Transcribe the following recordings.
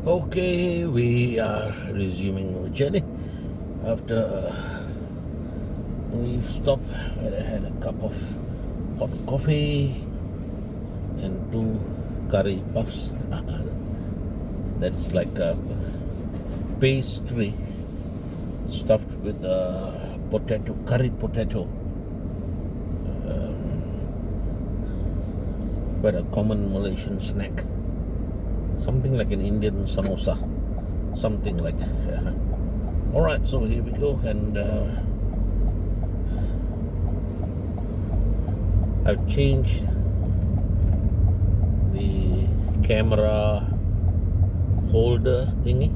Okay, we are resuming our journey after we've stopped where I had a cup of hot coffee and two curry puffs. That's like a pastry stuffed with potato, curry potato. Quite a common Malaysian snack. Something like an Indian samosa. Something like. Alright, so here we go, and I've changed the camera holder thingy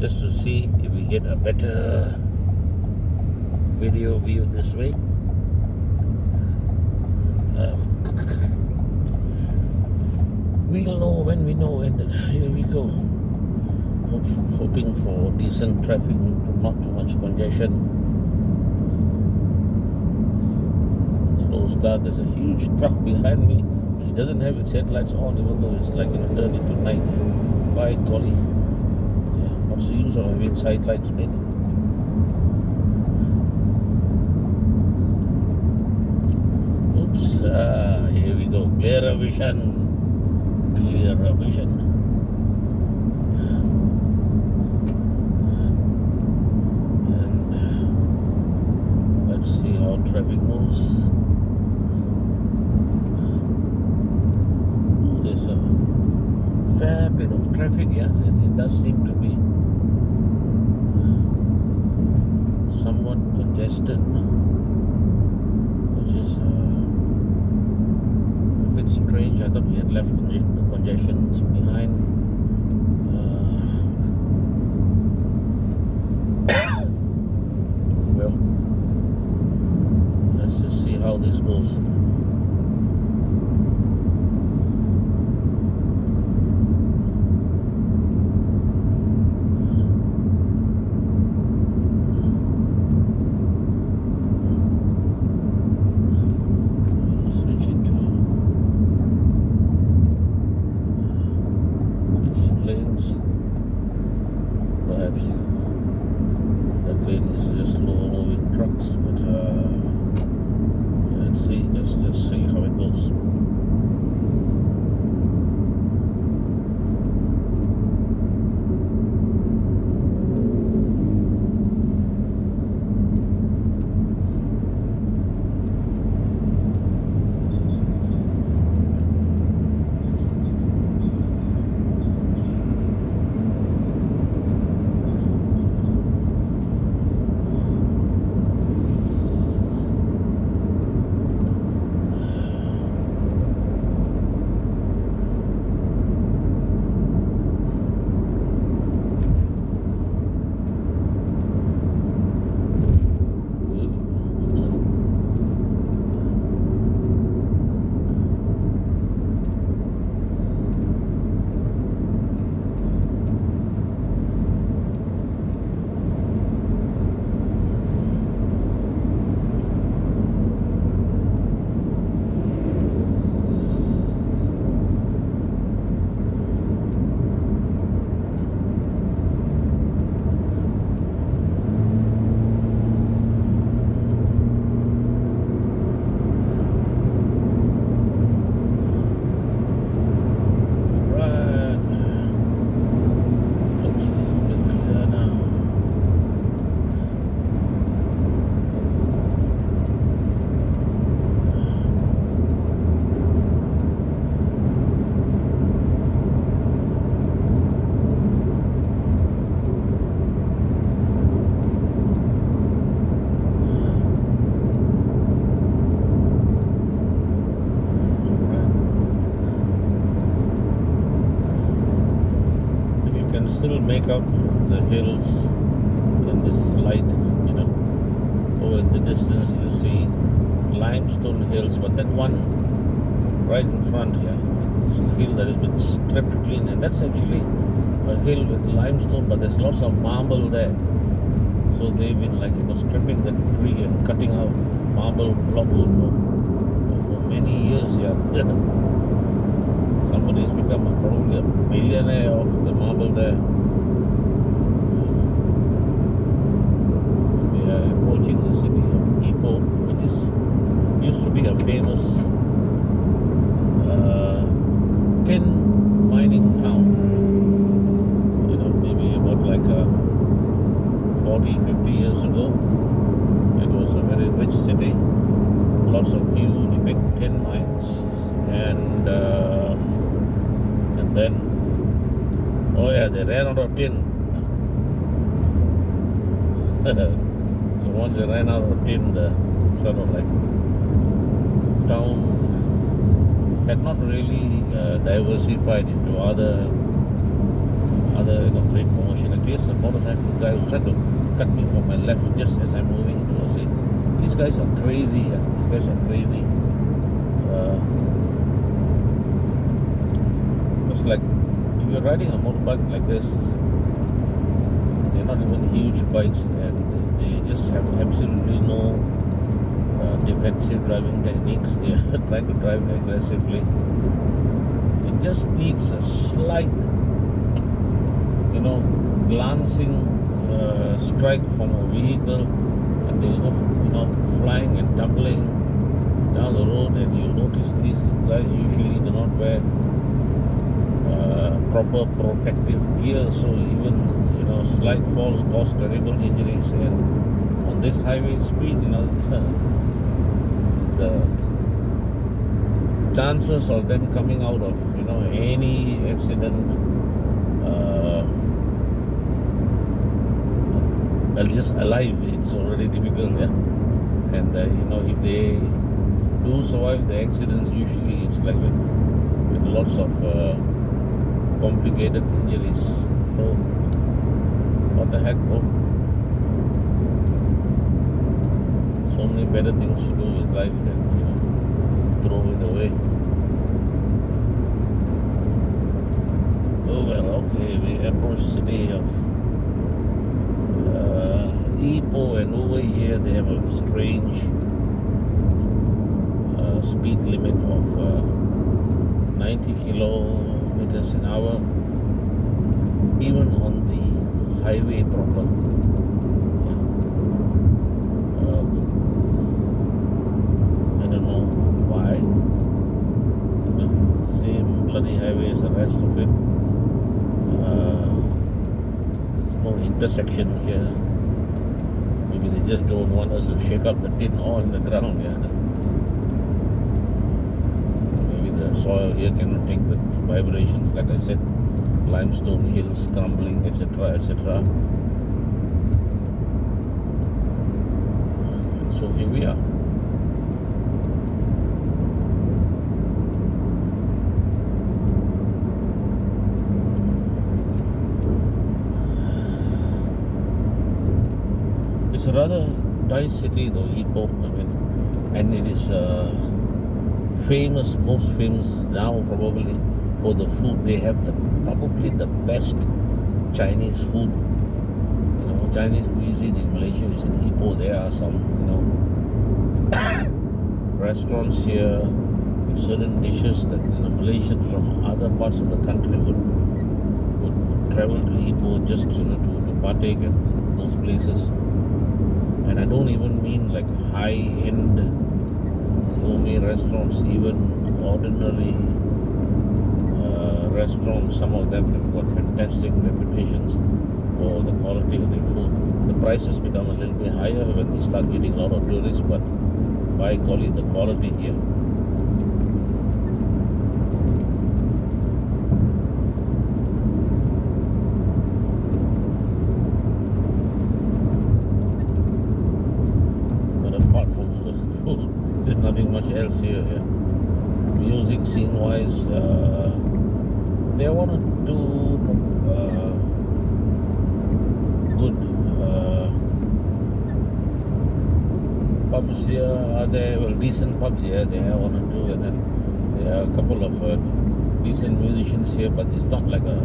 just to see if we get a better video view this way. We'll know when we know, and here we go. Hoping for decent traffic, not too much congestion. Slow start. There's a huge truck behind me which doesn't have its headlights on, even though it's like turned into night. By golly, yeah, what's the use of having side lights, mate? Oops, here we go. Clearer vision. Clearer vision. And let's see how traffic moves. There's a fair bit of traffic, yeah. It does seem to be somewhat congested, which is a bit strange. I thought we had left the congestions behind. Well, let's just see how this goes. Perhaps that lane is just slow moving trucks, but let's see. Let's just see how it goes. Still make out the hills in this light, Oh, in the distance you see limestone hills, but that one right in front here, it's a hill that has been stripped clean, and that's actually a hill with limestone, but there's lots of marble there. So they've been stripping the tree and cutting out marble blocks for many years, yeah. probably a billionaire of the marble there. We are approaching the city of Ipoh, which is used to be a famous tin mining town. You know, maybe about like 40, 50 years ago. It was a very rich city. Lots of huge, big tin mines, and then, oh yeah, they ran out of tin. So once they ran out of tin, the sort of like town had not really diversified into other great commercial activities. The motorcycle guy was trying to cut me from my left just as I'm moving into a lane. These guys are crazy. These guys are crazy. It's like if you're riding a motorbike like this, they're not even huge bikes, and they just have absolutely no defensive driving techniques. They are trying to drive aggressively. It just needs a slight, glancing strike from a vehicle, and they'll go, flying and tumbling down the road. And you'll notice these guys usually do not wear proper protective gear, so even slight falls cause terrible injuries. And on this highway speed, the chances of them coming out of any accident just alive, it's already difficult, yeah. And if they do survive the accident, usually it's like with lots of complicated injuries. So what the heck, bro? So many better things to do with life than throw it away. Oh well, okay, we approach the city of Ipoh, and over here they have a strange speed limit of 90 kilometers an hour, even on the highway proper. I don't know why. It's the same bloody highway as the rest of it. There's no intersection here. Maybe they just don't want us to shake up the tin ore in the ground. Yeah. Maybe the soil here cannot take the vibrations, like I said, limestone hills crumbling, etc., etc. And so here we are. It's a rather nice city though, Ipoh. And it is most famous now probably for the food. They have probably the best Chinese food. Chinese cuisine in Malaysia is in Ipoh. There are some, restaurants here with certain dishes that Malaysians from other parts of the country would travel to Ipoh just to partake in those places. And I don't even mean like high-end gourmet restaurants, even ordinary restaurants. Some of them have got fantastic reputations for the quality of their food. The prices become a little bit higher when they start getting a lot of tourists, but by golly, the quality here. There's nothing much else here. Yeah. Music scene wise, there are one or two good pubs here. Are there? Well, decent pubs here. There are one or two, and then there are a couple of decent musicians here. But it's not like a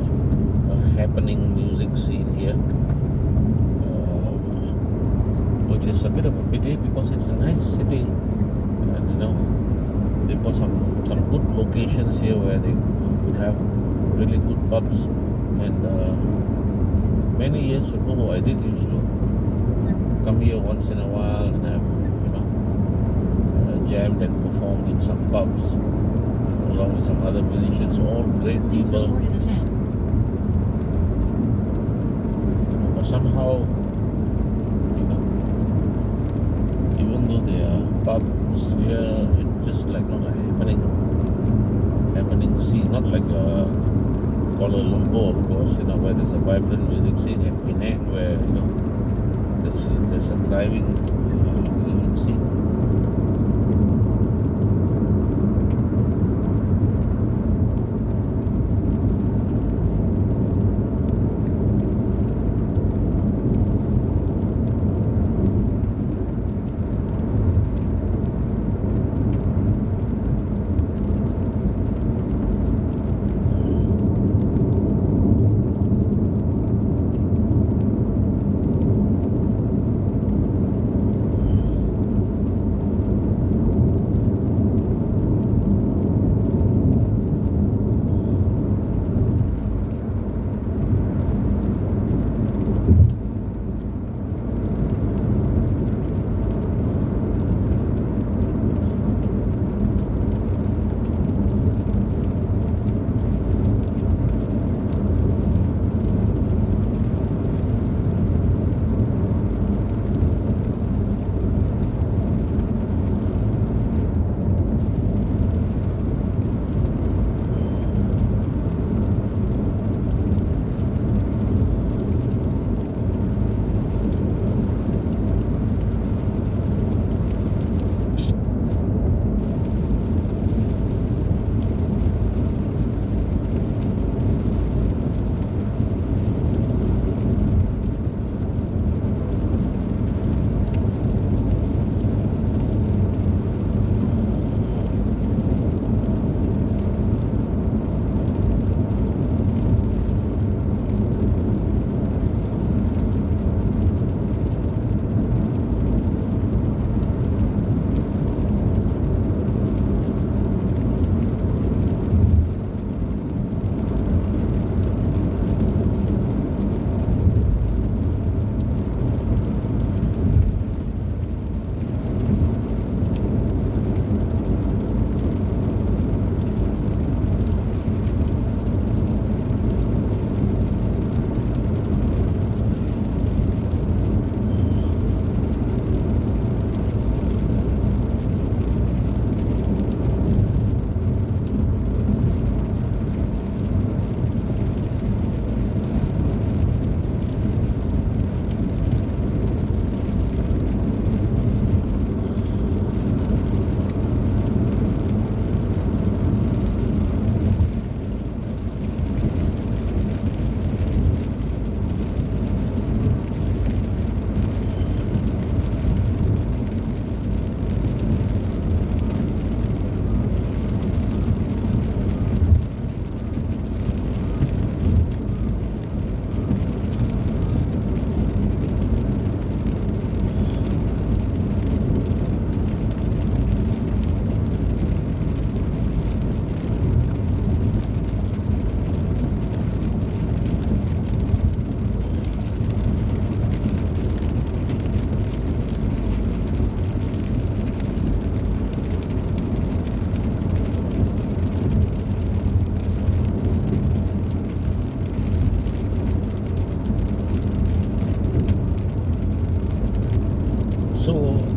happening music scene here, which is a bit of a pity because it's a nice city. And they've got some some good locations here where they could have really good pubs. And many years ago, I did used to come here once in a while and have, jammed and performed in some pubs along with some other musicians, all great people. But somehow, even though they are pubs here, it's just like not a happening scene, not like Kuala Lumpur, of course, where there's a vibrant music scene, and Penang, where there's a thriving music scene.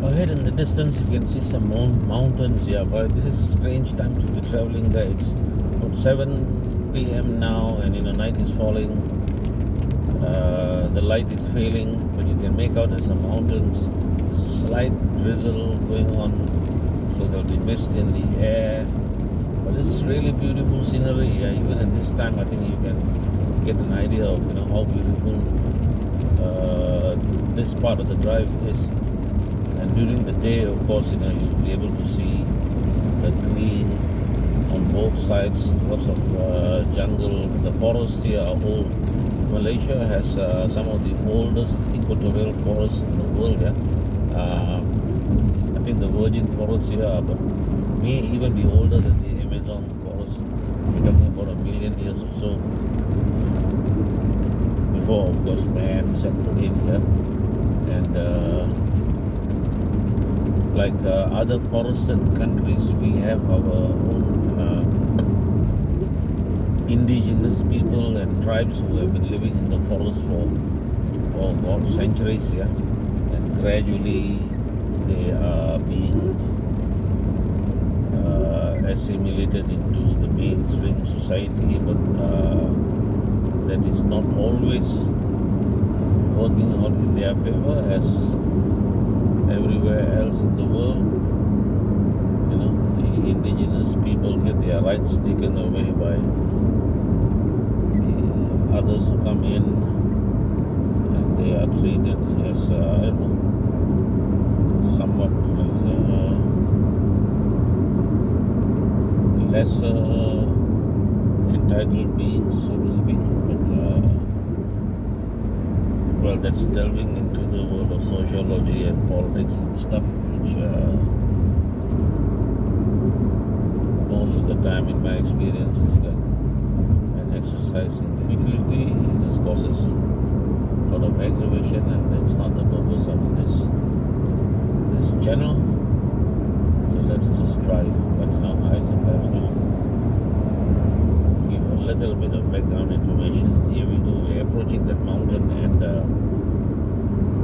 Ahead in the distance, you can see some mountains here, but this is a strange time to be traveling there. It's about 7 p.m. now, and night is falling. The light is failing, but you can make out there's some mountains. Slight drizzle going on, so there'll be mist in the air. But it's really beautiful scenery here. Even at this time, I think you can get an idea of how beautiful this part of the drive is. And during the day, of course, you'll be able to see the green on both sides. Lots of jungle. The forests here are old. Malaysia has some of the oldest equatorial forests in the world. I think the virgin forests here may even be older than the set foot in here. And like other forested countries, we have our own indigenous people and tribes who have been living in the forest for centuries, yeah. And gradually they are being assimilated into the mainstream society, but that is not always working out in their favor, as everywhere else in the world. You know, the indigenous people get their rights taken away by the others who come in, and they are treated as I don't know, somewhat lesser entitled beings, so to speak. But well, that's delving into the world of sociology and politics and stuff, which most of the time, in my experience, is like an exercise in futility. It just causes a lot of aggravation, and that's not the purpose of this channel. So let's just drive. But I sometimes give a little bit of background information. Here we go. We're approaching that mountain, and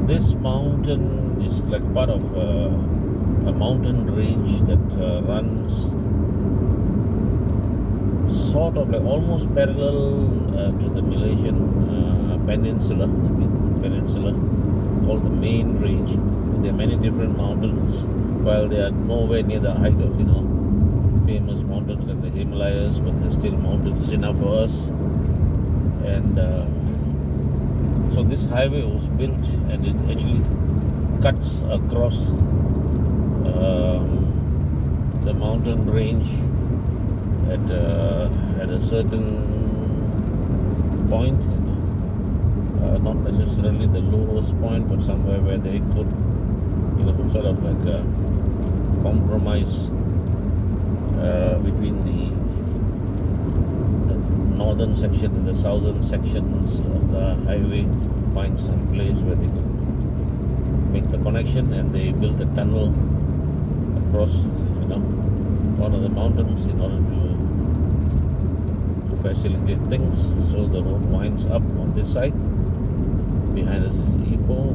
this mountain is like part of a mountain range that runs sort of like almost parallel to the Malaysian peninsula, called the main range. There are many different mountains, while they are nowhere near the height of famous mountains like the Himalayas, but they're still mountains enough for us. And so this highway was built, and it actually cuts across the mountain range at a certain point, not necessarily the lowest point, but somewhere where they could, sort of like compromise between the northern section and the southern sections of the highway, find some place where they could make the connection, and they built a tunnel across, one of the mountains in order to facilitate things. So the road winds up on this side. Behind us is Ipoh,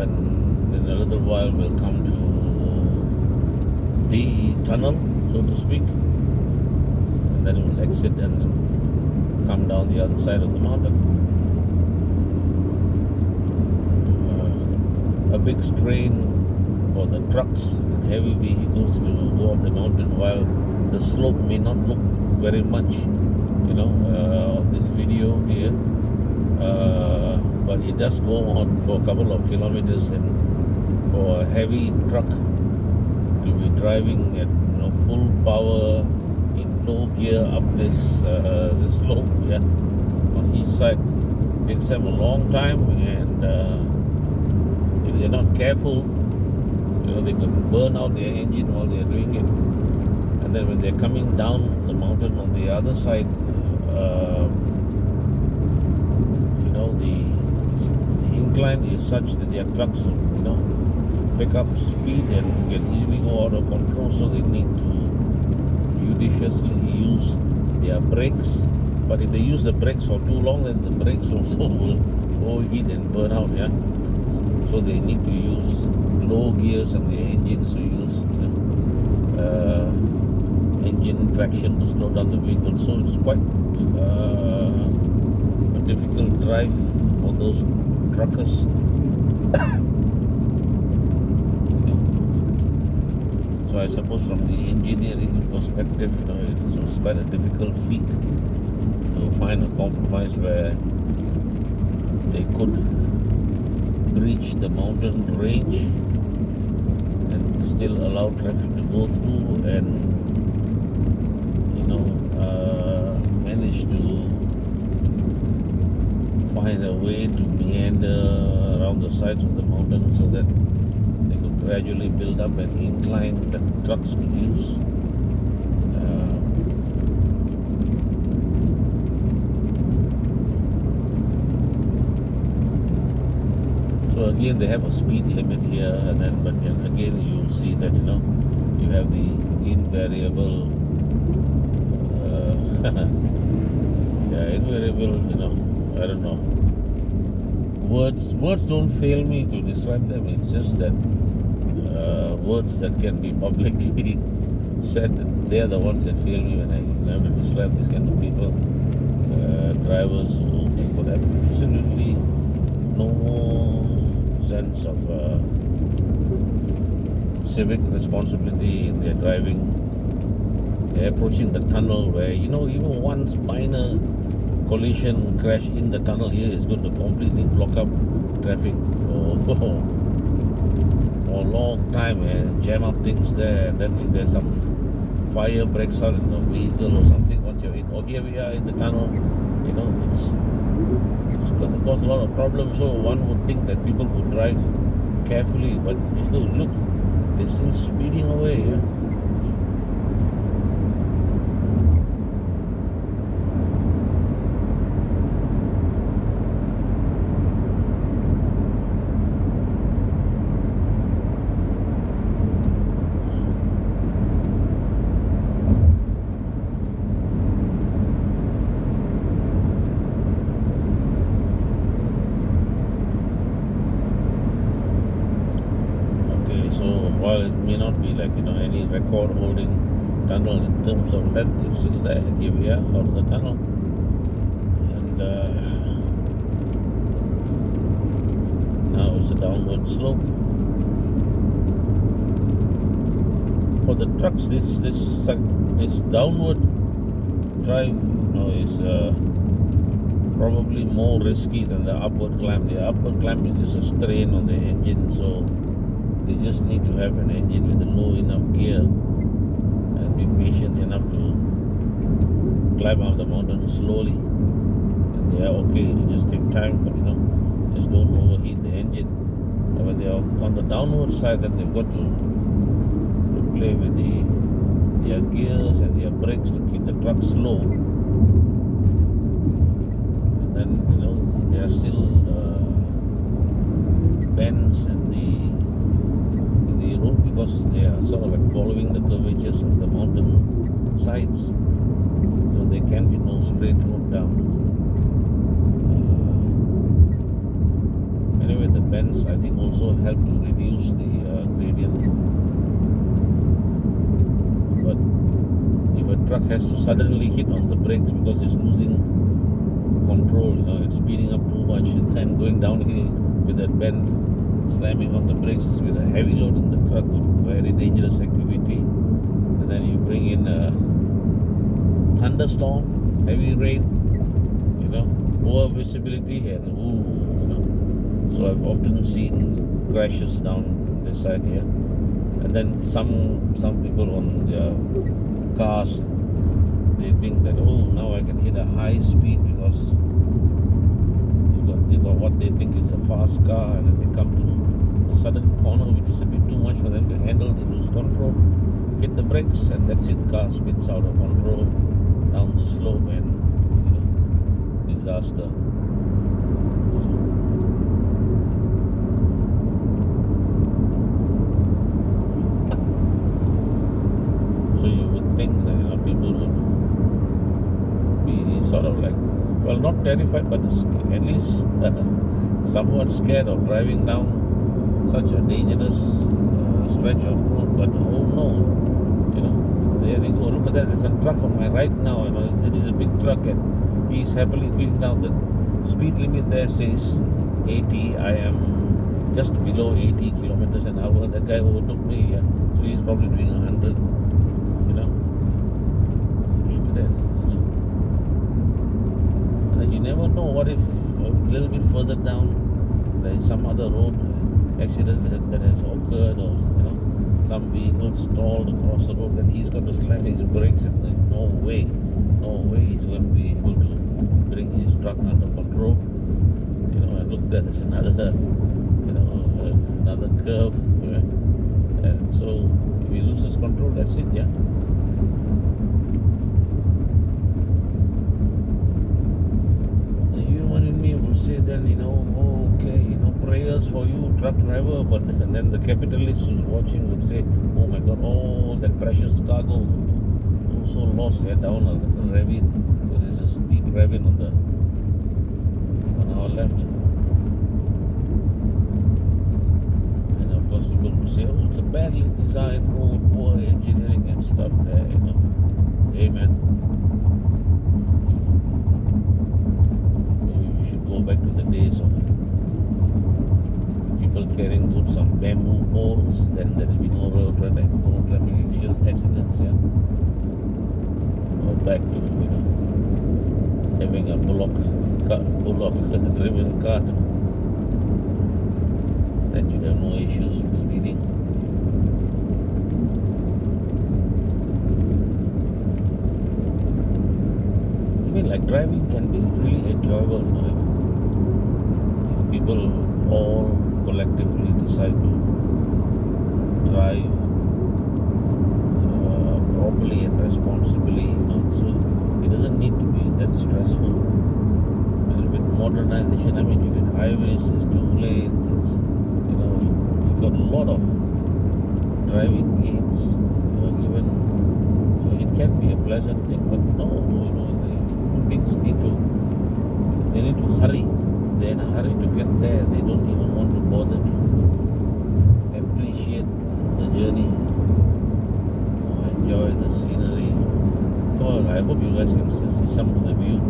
and in a little while we'll come to the tunnel, so to speak, and then we'll exit and then come down the other side of the mountain. A big strain for the trucks and heavy vehicles to go up the mountain, while the slope may not look very much, of this video here, but it does go on for a couple of kilometers, and for a heavy truck to be driving at full power in low gear up this slope, on each side, takes them a long time, and if they're not careful, they could burn out their engine while they're doing it. And then when they're coming down the mountain on the other side, the incline is such that their trucks will, pick up speed and can easily go out of control. So they need to judiciously use their brakes. But if they use the brakes for too long, then the brakes also will overheat and burn out. So they need to use low gears, and the engines to use engine traction to slow down the vehicle. So it's quite a difficult drive for those truckers. So I suppose from the engineering perspective, it was quite a difficult feat to find a compromise where they could reach the mountain range and still allow traffic to go through, and manage to find a way to meander around the sides of the mountain so that they could gradually build up an incline that trucks could use. again, they have a speed limit here, and then but then again you'll see that you have the invariable, yeah, invariable. I don't know. Words don't fail me to describe them. It's just that words that can be publicly said, they are the ones that fail me when I have to describe this kind of people. Drivers who put absolutely no sense of civic responsibility in their driving. They're approaching the tunnel where, even one minor collision crash in the tunnel here is going to completely block up traffic for a long time and jam up things there. And then if there's some fire breaks out in the vehicle or something, once you're in, here we are in the tunnel, it's going to cause a lot of problems. So one would think that people would drive carefully, but look, they're still speeding away. Yeah? So while it may not be like any record-holding tunnel in terms of length, it's still there. Here we are out of the tunnel, and now it's a downward slope. For the trucks, this downward drive, is probably more risky than the upward climb. The upward climb is just a strain on the engine, so they just need to have an engine with a low enough gear and be patient enough to climb up the mountain slowly. And they are okay, it'll just take time, but just don't overheat the engine. And when they are on the downward side, then they've got to play with their gears and their brakes to keep the truck slow. And then, there are still bends in the road because they are sort of like following the curvatures of the mountain sides, so there can be no straight road down. Anyway, the bends I think also help to reduce the gradient. But if a truck has to suddenly hit on the brakes because it's losing control, it's speeding up too much and then going downhill with that bend, slamming on the brakes with a heavy load in the truck, very dangerous activity. And then you bring in a thunderstorm, heavy rain, poor visibility, and so I've often seen crashes down this side here. And then some people on their cars, they think that now I can hit a high speed because they got what they think is a fast car, and then they come to a sudden corner which is a bit too much for them to handle. They lose control, hit the brakes, and that's it. Car spins out of control down the slope, and disaster. So you would think that people would be sort of like, well, not terrified, but at least somewhat scared of driving down such a dangerous stretch of road. But oh no, there they go. Look at that. There's a truck on my right now. There is a big truck, and he's happily going down. The speed limit there says 80. I am just below 80 kilometers an hour. That guy overtook me. So he's probably doing 100. Look at that. You never know, what if a little bit further down there is some other road accident that has occurred, or some vehicle stalled across the road, then he's got to slam his brakes, and there's no way he's going to be able to bring his truck under control. And look, there's another curve, and so if he loses control, that's it. Say then, okay, prayers for you forever, but and then the capitalist who's watching would say, oh my God, all that precious cargo also lost here down a ravine, because there's a steep ravine on our left. And of course people would say, oh, it's a badly designed road, poor engineering and stuff there, you know. Hey man, maybe we should go back to the days of people carrying goods on bamboo poles, then there will be no road traffic accidents, yeah. Or back to, you know, having a bullock driven cart. Then you'd have no issues with speeding. I mean, like, driving can be really enjoyable, you know, if people all collectively decide to drive properly and responsibly, you know, so it doesn't need to be that stressful. And with modernization, I mean, you get highways, there's 2 lanes, it's, you know, you've got a lot of driving aids, you know, given, so it can be a pleasant thing, but no, you know, things need to hurry. They're in a hurry to get there. They don't even want to bother to appreciate the journey or enjoy the scenery. Oh, I hope you guys can still see some of the view.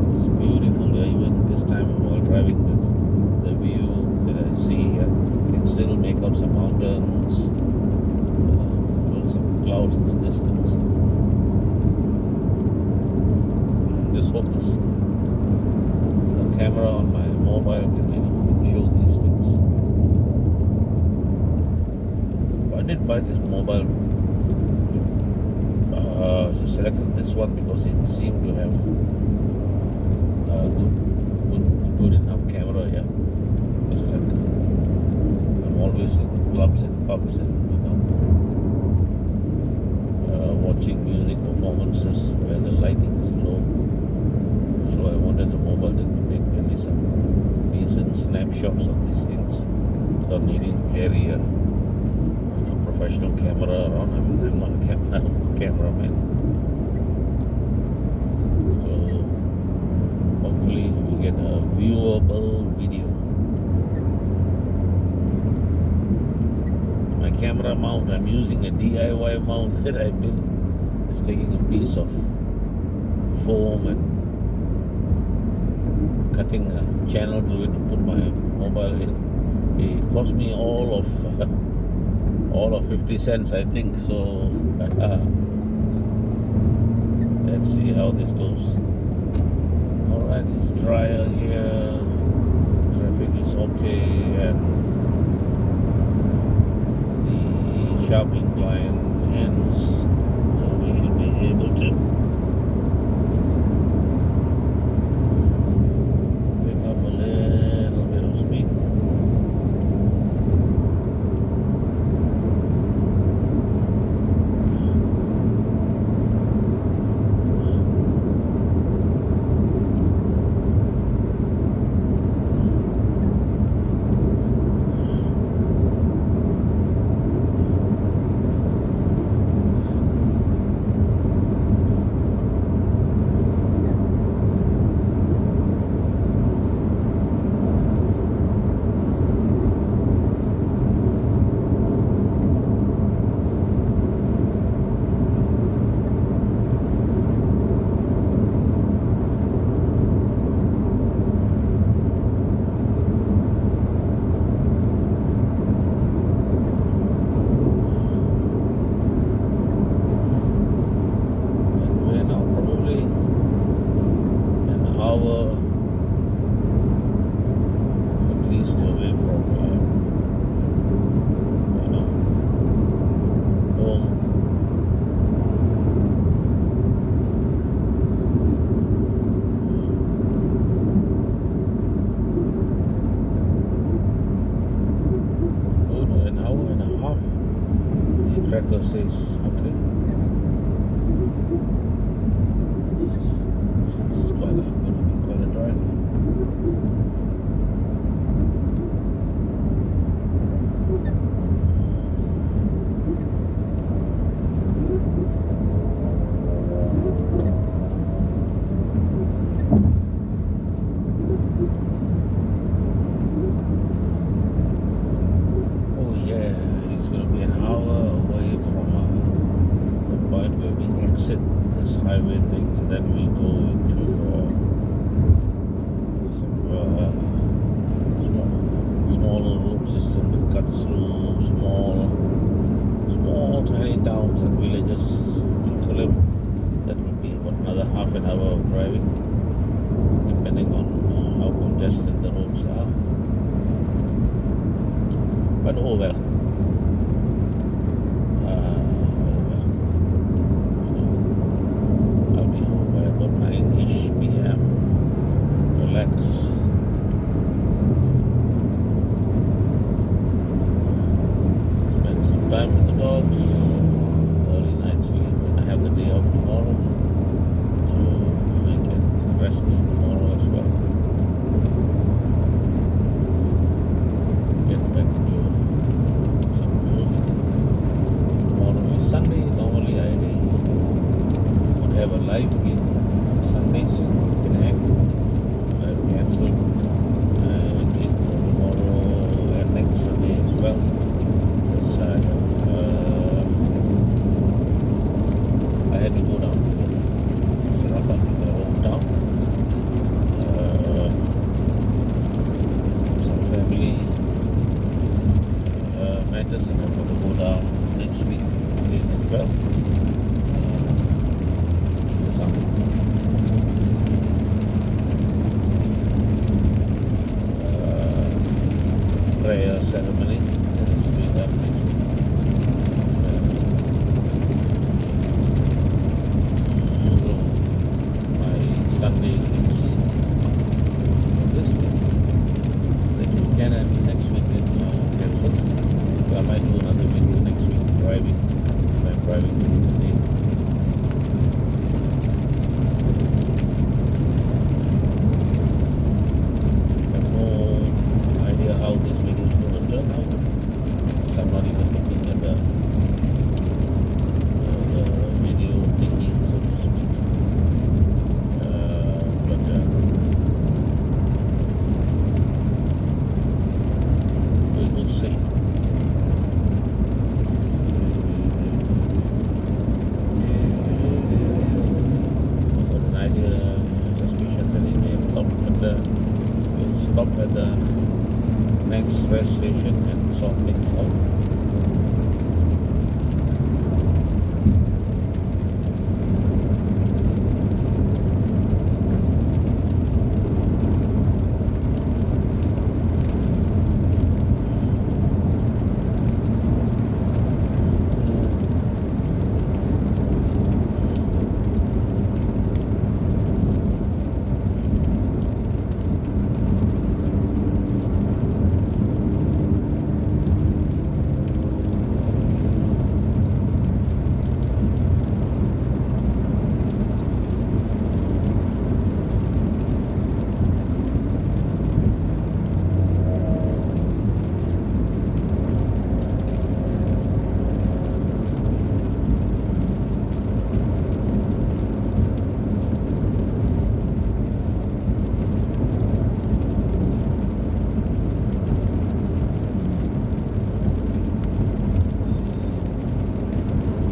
It's beautiful, yeah, even at this time while driving this. The view that I see here, can still make out some mountains, some clouds in the distance. Just hope this camera on my mobile can, you know, show these things. I did buy this mobile. Just selected this one because it seemed to have good enough camera. Yeah, just like I'm always in clubs and pubs and, you know, watching music performances where the lighting is low. So I wanted a mobile that would take at least some decent snapshots of these things without needing to carry a, you know, professional camera around. I mean, I'm not a cameraman. So hopefully we get a viewable video. My camera mount, I'm using a DIY mount that I built. It's taking a piece of foam and cutting a channel through it to put my mobile in. It cost me all of 50 cents, I think. So let's see how this goes. Alright, it's drier here. Traffic is okay, and the sharp incline ends, so we should be able to tracker says, okay. This is going to be quite a drive. point where we exit this highway thing, and then we go into some smaller road system that cuts through small tiny towns and villages to Kulim. That will be about another half an hour of driving, depending on how congested the roads are. But oh well. I'll be home by about 9-ish p.m. Relax. Spend some time with the dogs. Early night sleep when I have the day off tomorrow. So I can rest tomorrow as well. Get back into some music. Tomorrow is Sunday. Normally I would have a live gig on Sundays in Perak. I've cancelled gig for tomorrow and next Sunday as well. Because I had to go down to Serapan, to the hometown. Some family matters, and I'm going to go down next week again as well. Some prayer ceremony that is being done next week. So my Sunday is this week. This weekend and next weekend cancelled. So I might do another video next week driving. I'm driving during the day. I have no idea how this video is going to turn out. So I'm not even looking at the video thingy, so to speak. But we will see. I've got an idea, suspicion that he may have stopped at the next rest station and sort things out.